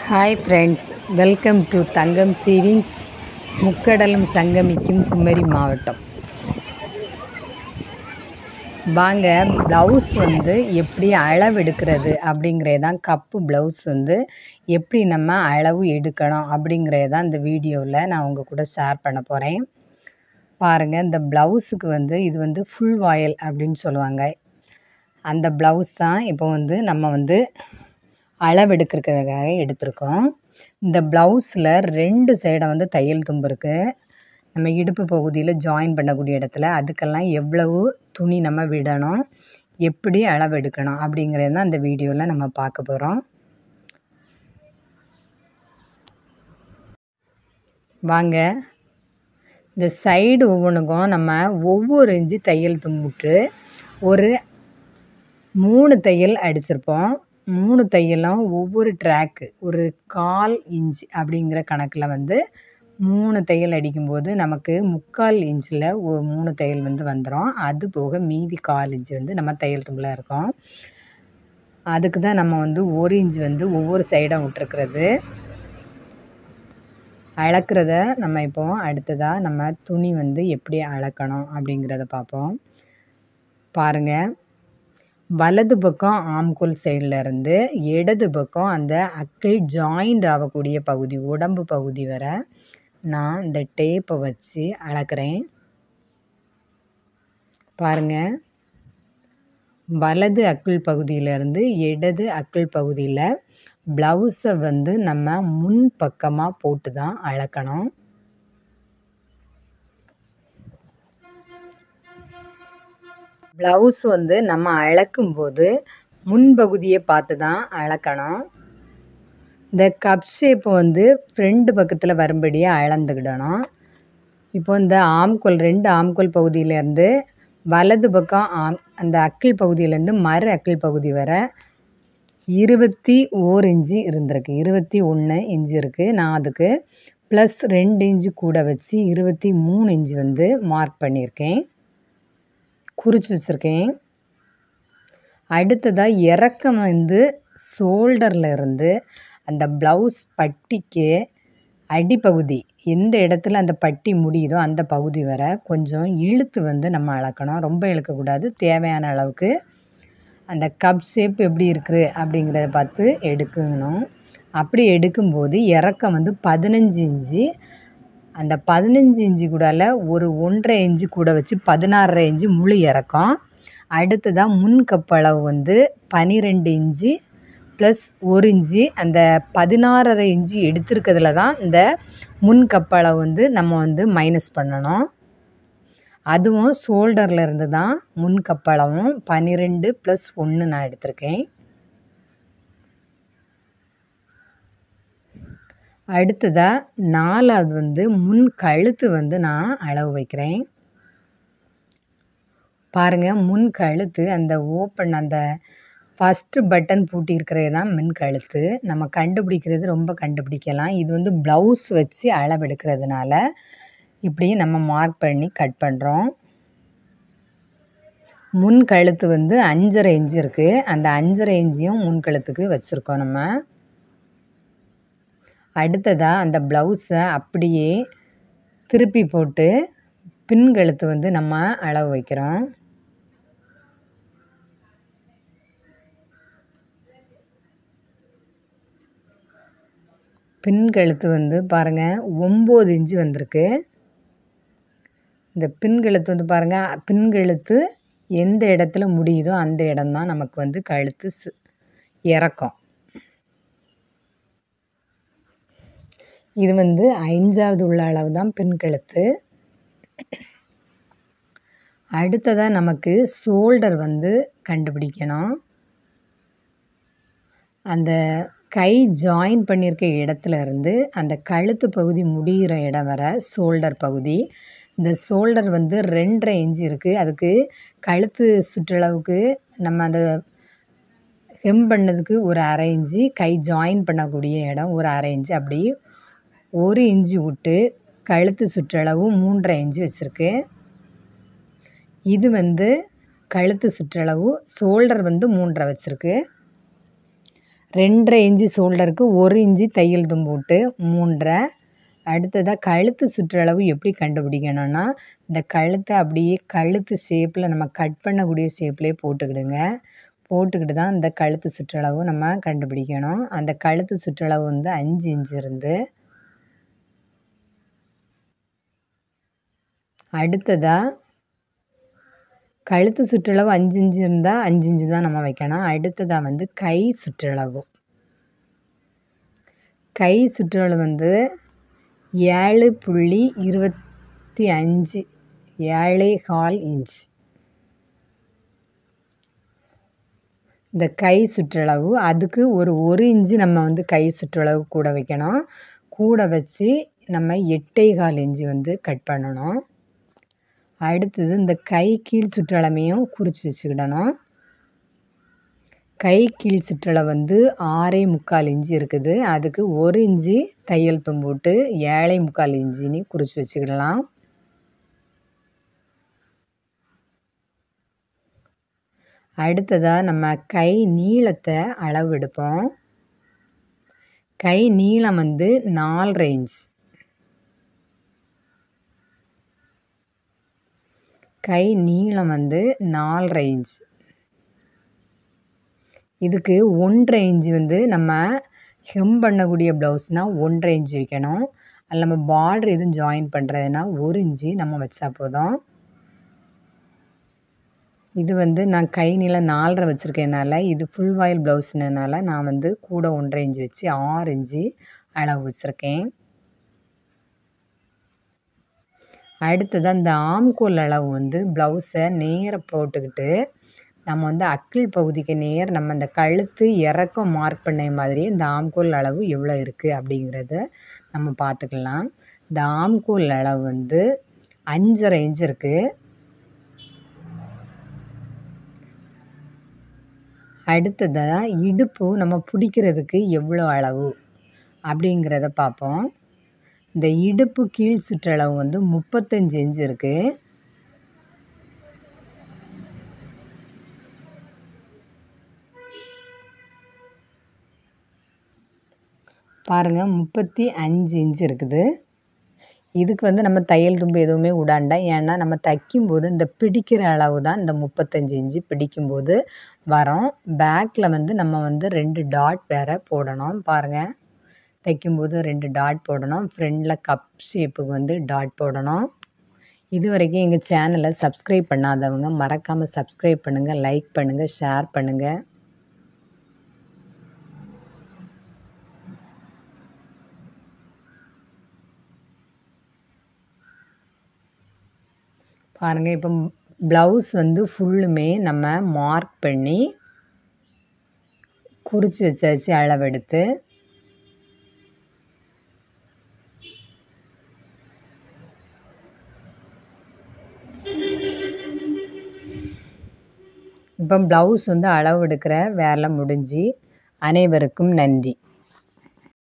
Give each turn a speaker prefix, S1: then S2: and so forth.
S1: Hi friends, welcome to Thangam savings. முக்கடலும் சங்கமிக்கும் குமரி மாவட்டம். வாங்க, ப்ளவுஸ் எப்படி அளவு எடுக்கிறது அப்படிங்கிறதான், கப்பு ப்ளவுஸ் எப்படி நம்ம அளவு எடுக்கணும் அப்படிங்கிறதான் இந்த வீடியோவில் நான் உங்கள் கூட ஷேர் பண்ண போகிறேன். பாருங்கள், இந்த ப்ளவுஸுக்கு இது ஃபுல் வாயில் அப்படின்னு சொல்லுவாங்க. அந்த ப்ளவுஸ் தான் இப்போ நம்ம அளவெடுக்கிறதுக்காக எடுத்திருக்கோம். இந்த ப்ளவுஸில் 2 சைடை தையல் தும்பு இருக்குது. நம்ம இடுப்பு பகுதியில் ஜாயின் பண்ணக்கூடிய இடத்துல அதுக்கெல்லாம் எவ்வளவு துணி நம்ம விடணும், எப்படி அளவெடுக்கணும் அப்படிங்கிறது தான் இந்த வீடியோவில் நம்ம பார்க்க போகிறோம். வாங்க, இந்த சைடு ஒவ்வொன்றுக்கும் நம்ம ஒவ்வொரு இன்ச்சு தையல் தும்புட்டு ஒரு 3 தையல் அடிச்சிருப்போம். 3 தையலும் ஒவ்வொரு ட்ராக்கு ஒரு 1/4 இன்ச் அப்படிங்கிற கணக்கில் 3 தையல் அடிக்கும்போது நமக்கு 3/4 இன்ச்சில் 3 தையல் வந்துடும். அது போக மீதி 1/4 இன்ச்சு நம்ம தையல் தும்பில் இருக்கோம். அதுக்கு தான் நம்ம 1 இன்ச் ஒவ்வொரு சைடாக விட்டுருக்கிறது. அளக்கிறத நம்ம இப்போ அடுத்ததாக நம்ம துணி எப்படி அளக்கணும் அப்படிங்கிறத பார்ப்போம். பாருங்கள், வலது பக்கம் ஆம்கோல் சைடில் இருந்து இடது பக்கம் அந்த அக்கிள் ஜாயிண்ட் ஆகக்கூடிய பகுதி, உடம்பு பகுதி வர நான் இந்த டேப்பை வச்சு அளக்கிறேன். பாருங்கள், வலது அக்கிள் பகுதியிலேருந்து இடது அக்கிள் பகுதியில் ப்ளவுஸை நம்ம முன் பக்கமாக போட்டு தான் அளக்கணும். ப்ளவுஸ் நம்ம அளக்கும்போது முன்பகுதியை பார்த்து தான் அளக்கணும். இந்த கப் ஷேப்பு ஃப்ரண்ட் பக்கத்தில் வரும்படியாக அளந்துக்கிடணும். இப்போ இந்த ஆம்கோல் 2 ஆம்கோல் பகுதியிலேருந்து வலது பக்கம் அந்த அக்கிள் பகுதியிலேருந்து மறு அக்கிள் பகுதி வர 21 இன்ச்சு இருந்திருக்கு. 21 இன்ச்சு இருக்குது. நான் அதுக்கு ப்ளஸ் 2 இன்ச்சு கூட வச்சு 23 இன்ச்சு மார்க் பண்ணியிருக்கேன், குறித்து வச்சுருக்கேன். அடுத்ததாக இறக்கம் ஷோல்டரில் இருந்து அந்த ப்ளவுஸ் பட்டிக்கு அடிப்பகுதி எந்த இடத்துல அந்த பட்டி முடியுதோ அந்த பகுதி வர கொஞ்சம் இழுத்து நம்ம அளக்கணும். ரொம்ப இழுக்கக்கூடாது. தேவையான அளவுக்கு அந்த கப் ஷேப் எப்படி இருக்குது அப்படிங்கிறத பார்த்து எடுக்கணும். அப்படி எடுக்கும்போது இறக்கம் 15 இன்ச்சு. அந்த 15 இன்ச்சு கூடால ஒரு 1.5 இன்ச்சு கூட வச்சு 16.5 இன்ச்சு முழு இறக்கம். அடுத்ததாக முன் கப்பளவு 12 இன்ச்சு ப்ளஸ் 1 இன்ச்சு. அந்த 16.5 இன்ச்சு எடுத்துருக்கிறதுல தான் இந்த முன் கப்பளவு நம்ம மைனஸ் பண்ணணும். அதுவும் ஷோல்டரில் இருந்து தான் முன் கப்பளவும் 12 + 1 நான் எடுத்திருக்கேன். அடுத்ததாக 4வது முன் கழுத்து நான் அளவு வைக்கிறேன். பாருங்கள், முன் கழுத்து அந்த ஓப்பன் அந்த ஃபஸ்ட்டு பட்டன் பூட்டியிருக்கிறது தான் முன் கழுத்து. நம்ம கண்டுபிடிக்கிறது ரொம்ப கண்டுபிடிக்கலாம். இது ப்ளவுஸ் வச்சு அளவெடுக்கிறதுனால இப்படி நம்ம மார்க் பண்ணி கட் பண்ணுறோம். முன் கழுத்து 5.5 இன்ச்சு இருக்குது. அந்த 5.5 இன்ச்சையும் முன் கழுத்துக்கு வச்சுருக்கோம் நம்ம. அடுத்ததாக அந்த ப்ளவுஸை அப்படியே திருப்பி போட்டு பின் கழுத்து நம்ம அளவு வைக்கிறோம். பின் கழுத்து பாருங்கள் 9 இன்ச்சு வந்திருக்கு. இந்த பின் கழுத்து பாருங்கள், பின் கழுத்து எந்த இடத்துல முடியுதோ அந்த இடம்தான் நமக்கு கழுத்து இறக்கம். இது 5வது உள்ள அளவு தான் பின் கழுத்து. அடுத்ததாக நமக்கு ஷோல்டர் கண்டுபிடிக்கணும். அந்த கை ஜாயின் பண்ணியிருக்க இடத்துல இருந்து அந்த கழுத்து பகுதி முடிகிற இடம் வர ஷோல்டர் பகுதி. இந்த ஷோல்டர் 2.5 இன்ச்சு இருக்குது. அதுக்கு கழுத்து சுற்றளவுக்கு நம்ம அந்த ஹெம் பண்ணதுக்கு ஒரு 1/2 இன்ச்சு, கை ஜாயின் பண்ணக்கூடிய இடம் ஒரு 1/2 இன்ச்சு, அப்படி 1 இன்ச்சு விட்டு கழுத்து சுற்றளவு 3.5 இன்ச்சு வச்சுருக்கு. இது கழுத்து சுற்றளவு ஷோல்டர் 3.5 வச்சுருக்கு. 2.5 இன்ச்சு ஷோல்டருக்கு 1 இன்ச்சு தையல் தும்பு விட்டு 3.5. அடுத்ததாக கழுத்து சுற்றளவு எப்படி கண்டுபிடிக்கணும்னா, இந்த கழுத்தை அப்படியே கழுத்து ஷேப்பில் நம்ம கட் பண்ணக்கூடிய ஷேப்லேயே போட்டுக்கிடுங்க. போட்டுக்கிட்டு தான் இந்த கழுத்து சுற்றளவு நம்ம கண்டுபிடிக்கணும். அந்த கழுத்து சுற்றளவு வந்து 5 இன்ச்சு இருந்து, அடுத்ததாக கழுத்து சுற்றளவு 5 இன்ச்சு இருந்தால் 5 இன்ச்சு தான் நம்ம வைக்கணும். அடுத்ததாக வந்து கை சுற்றளவு. கை சுற்றளவு வந்து 7.25 7.25 இன்ச். இந்த கை சுற்றளவு அதுக்கு ஒரு இன்ச்சு நம்ம வந்து கை சுற்றளவு கூட வைக்கணும். கூட வச்சு நம்ம 8.25 இன்ச்சு வந்து கட் பண்ணணும். அடுத்தது இந்த கை கீழ் சுற்றளவையும் குறித்து வச்சுக்கிடணும். கை கீழ் சுற்றளவு வந்து 6.25 இன்ச்சு இருக்குது. அதுக்கு 1 இன்ச்சு தையல் தும்பு விட்டு 7.25 இன்ச்சுன்னு குறித்து வச்சுக்கிடலாம். அடுத்ததாக நம்ம கை நீளத்தை அளவு எடுப்போம். கை நீளம் வந்து 4.5 இன்ச். கை நீளம் வந்து 4.5 இன்ச். இதுக்கு 1.5 இன்ச்சு வந்து நம்ம ஹெம் பண்ணக்கூடிய ப்ளவுஸ்னால் 1.5 இன்ச்சு வைக்கணும். அதில் நம்ம பார்டர் எதுவும் ஜாயின் பண்ணுறதுனா 1 இன்ச்சு நம்ம வச்சா போதும். இது வந்து நான் கை நீளம் 4.5 வச்சுருக்கேனால, இது ஃபுல் வாயில் ப்ளவுஸ்னால நான் வந்து கூட 1.5 இன்ச்சு வச்சு 6 இன்ச்சு அளவு வச்சுருக்கேன். அடுத்ததாக இந்த ஆம்கோல் அளவு வந்து ப்ளவுஸை நேராக போட்டுக்கிட்டு நம்ம வந்து அக்கிள் பகுதிக்கு நம்ம இந்த கழுத்து இறக்கம் மார்க் பண்ண மாதிரி இந்த ஆம்கோல் அளவு எவ்வளோ இருக்குது அப்படிங்கிறத நம்ம பார்த்துக்கலாம். இந்த ஆம்கோல் அளவு வந்து 5.5 இன்ச் இருக்குது. அடுத்ததாக இடுப்பு நம்ம பிடிக்கிறதுக்கு எவ்வளோ அளவு அப்படிங்கிறத பார்ப்போம். இந்த இடுப்பு கீழ் சுற்றளவு வந்து 35 இன்ச் இருக்குது. பாருங்கள் 35 இன்ச் இருக்குது. இதுக்கு வந்து நம்ம தையல் தும்பு எதுவுமே விடாண்டா. ஏன்னா நம்ம தைக்கும்போது இந்த பிடிக்கிற அளவு தான் இந்த 35 இன்ச்சு பிடிக்கும்போது வரும். பேக்கில் வந்து நம்ம வந்து 2 டாட் வேறு போடணும். பாருங்கள், தைக்கும்போது 2 டாட் போடணும். ஃப்ரண்டில் கப் ஷேப்புக்கு வந்து டாட் போடணும். இது வரைக்கும் எங்கள் சேனலை சப்ஸ்கிரைப் பண்ணாதவங்க மறக்காமல் சப்ஸ்கிரைப் பண்ணுங்கள், லைக் பண்ணுங்கள், ஷேர் பண்ணுங்கள். பாருங்கள், இப்போ ப்ளவுஸ் வந்து ஃபுல்லுமே நம்ம மார்க் பண்ணி குறித்து வச்சாச்சு அளவெடுத்து. இப்போ ப்ளவுஸ் வந்து அளவு எடுக்கிற வேலை முடிஞ்சு. அனைவருக்கும் நன்றி.